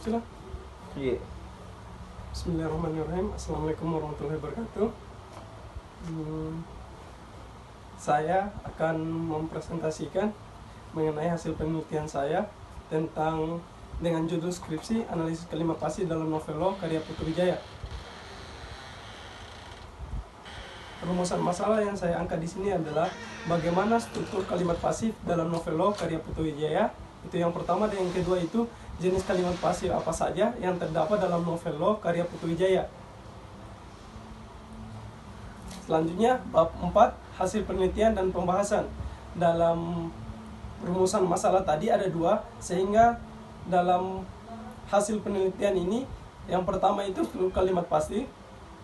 Sudah? Iya. Bismillahirrahmanirrahim. Assalamualaikum warahmatullahi wabarakatuh. Saya akan mempresentasikan mengenai hasil penelitian saya tentang dengan judul skripsi analisis kalimat pasif dalam novel Lo karya Putu Wijaya. Rumusan masalah yang saya angkat di sini adalah bagaimana struktur kalimat pasif dalam novel Lo karya Putu Wijaya. Itu yang pertama, dan yang kedua itu jenis kalimat pasif apa saja yang terdapat dalam novel Lo karya Putu Wijaya. Selanjutnya bab 4, hasil penelitian dan pembahasan. Dalam rumusan masalah tadi ada dua, sehingga dalam hasil penelitian ini yang pertama itu struktur kalimat pasif.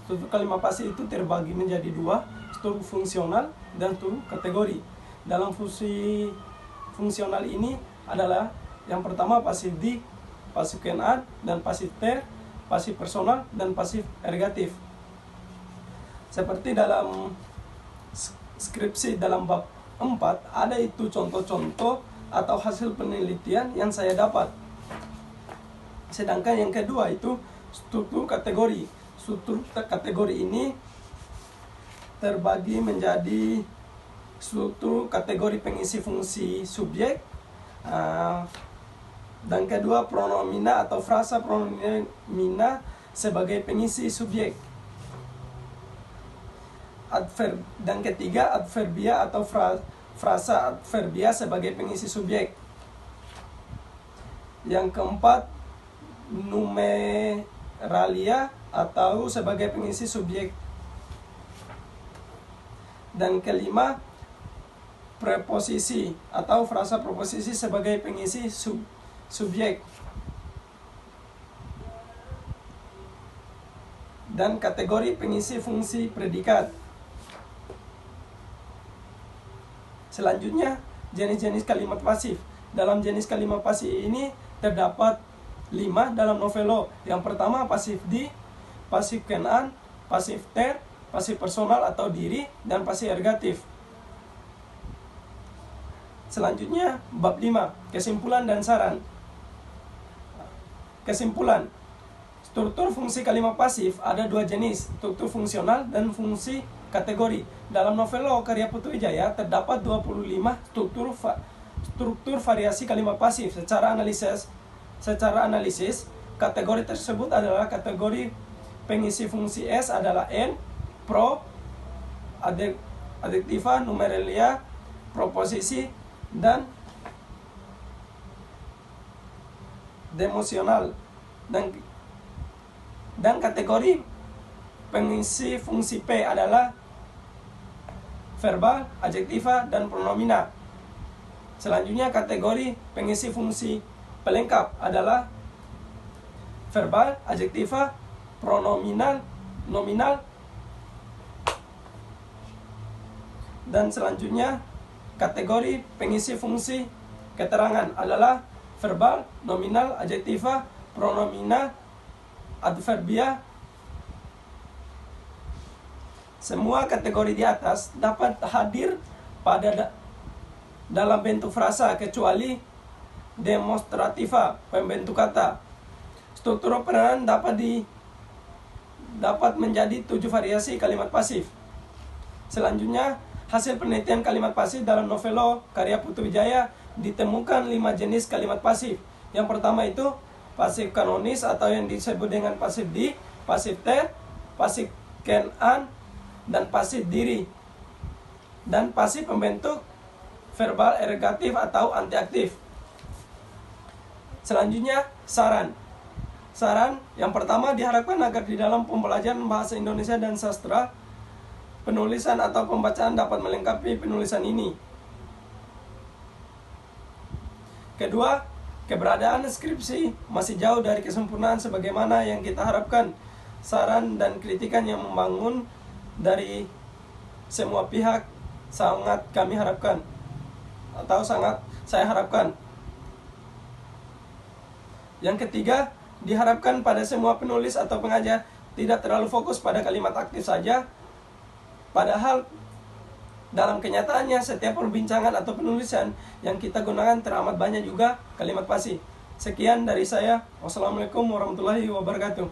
Struktur kalimat pasif itu terbagi menjadi dua, struktur fungsional dan struktur kategori. Dalam fungsi fungsional ini adalah yang pertama pasif di, pasif kenan, dan pasif ter, pasif personal, dan pasif ergatif. Seperti dalam skripsi dalam bab 4, ada itu contoh-contoh atau hasil penelitian yang saya dapat. Sedangkan yang kedua itu struktur kategori. Struktur kategori ini terbagi menjadi struktur kategori pengisi fungsi subjek, dan kedua pronomina atau frasa pronomina sebagai pengisi subjek. Dan ketiga adverbia atau frasa adverbia sebagai pengisi subjek. Yang keempat numeralia atau sebagai pengisi subjek. Dan kelima preposisi atau frasa preposisi sebagai pengisi subjek. Dan kategori pengisi fungsi predikat. Selanjutnya, jenis-jenis kalimat pasif. Dalam jenis kalimat pasif ini terdapat 5 dalam novel Lo. Yang pertama pasif di, pasif kenan, pasif ter, pasif personal atau diri, dan pasif ergatif. Selanjutnya, bab 5, kesimpulan dan saran. Kesimpulan. Struktur fungsi kalimat pasif ada dua jenis, struktur fungsional dan fungsi kategori. Dalam novel Lo karya Putu Wijaya terdapat 25 struktur variasi kalimat pasif. Secara analisis, kategori tersebut adalah kategori pengisi fungsi S adalah N, pro, adjektiva, numeralia, proposisi, dan demosional. Dan kategori pengisi fungsi P adalah verbal, adjektiva, dan pronomina. Selanjutnya kategori pengisi fungsi pelengkap adalah verbal, adjektiva, pronominal, nominal. Dan selanjutnya kategori pengisi fungsi keterangan adalah verbal, nominal, adjektiva, pronomina, adverbia. Semua kategori di atas dapat hadir dalam bentuk frasa kecuali demonstrativa, pembentuk kata. Struktur operan dapat menjadi 7 variasi kalimat pasif. Selanjutnya, hasil penelitian kalimat pasif dalam novel Lo karya Putu Wijaya ditemukan 5 jenis kalimat pasif. Yang pertama itu pasif kanonis atau yang disebut dengan pasif di, pasif ter, pasif kenan, dan pasif diri. Dan pasif pembentuk verbal ergatif atau antiaktif. Selanjutnya, saran. Saran yang pertama diharapkan agar di dalam pembelajaran bahasa Indonesia dan sastra, penulisan atau pembacaan dapat melengkapi penulisan ini. Kedua, keberadaan skripsi masih jauh dari kesempurnaan sebagaimana yang kita harapkan. Saran dan kritikan yang membangun dari semua pihak sangat kami harapkan, atau sangat saya harapkan. Yang ketiga, diharapkan pada semua penulis atau pengajar tidak terlalu fokus pada kalimat aktif saja. Padahal dalam kenyataannya setiap perbincangan atau penulisan yang kita gunakan teramat banyak juga kalimat pasif. Sekian dari saya. Wassalamualaikum warahmatullahi wabarakatuh.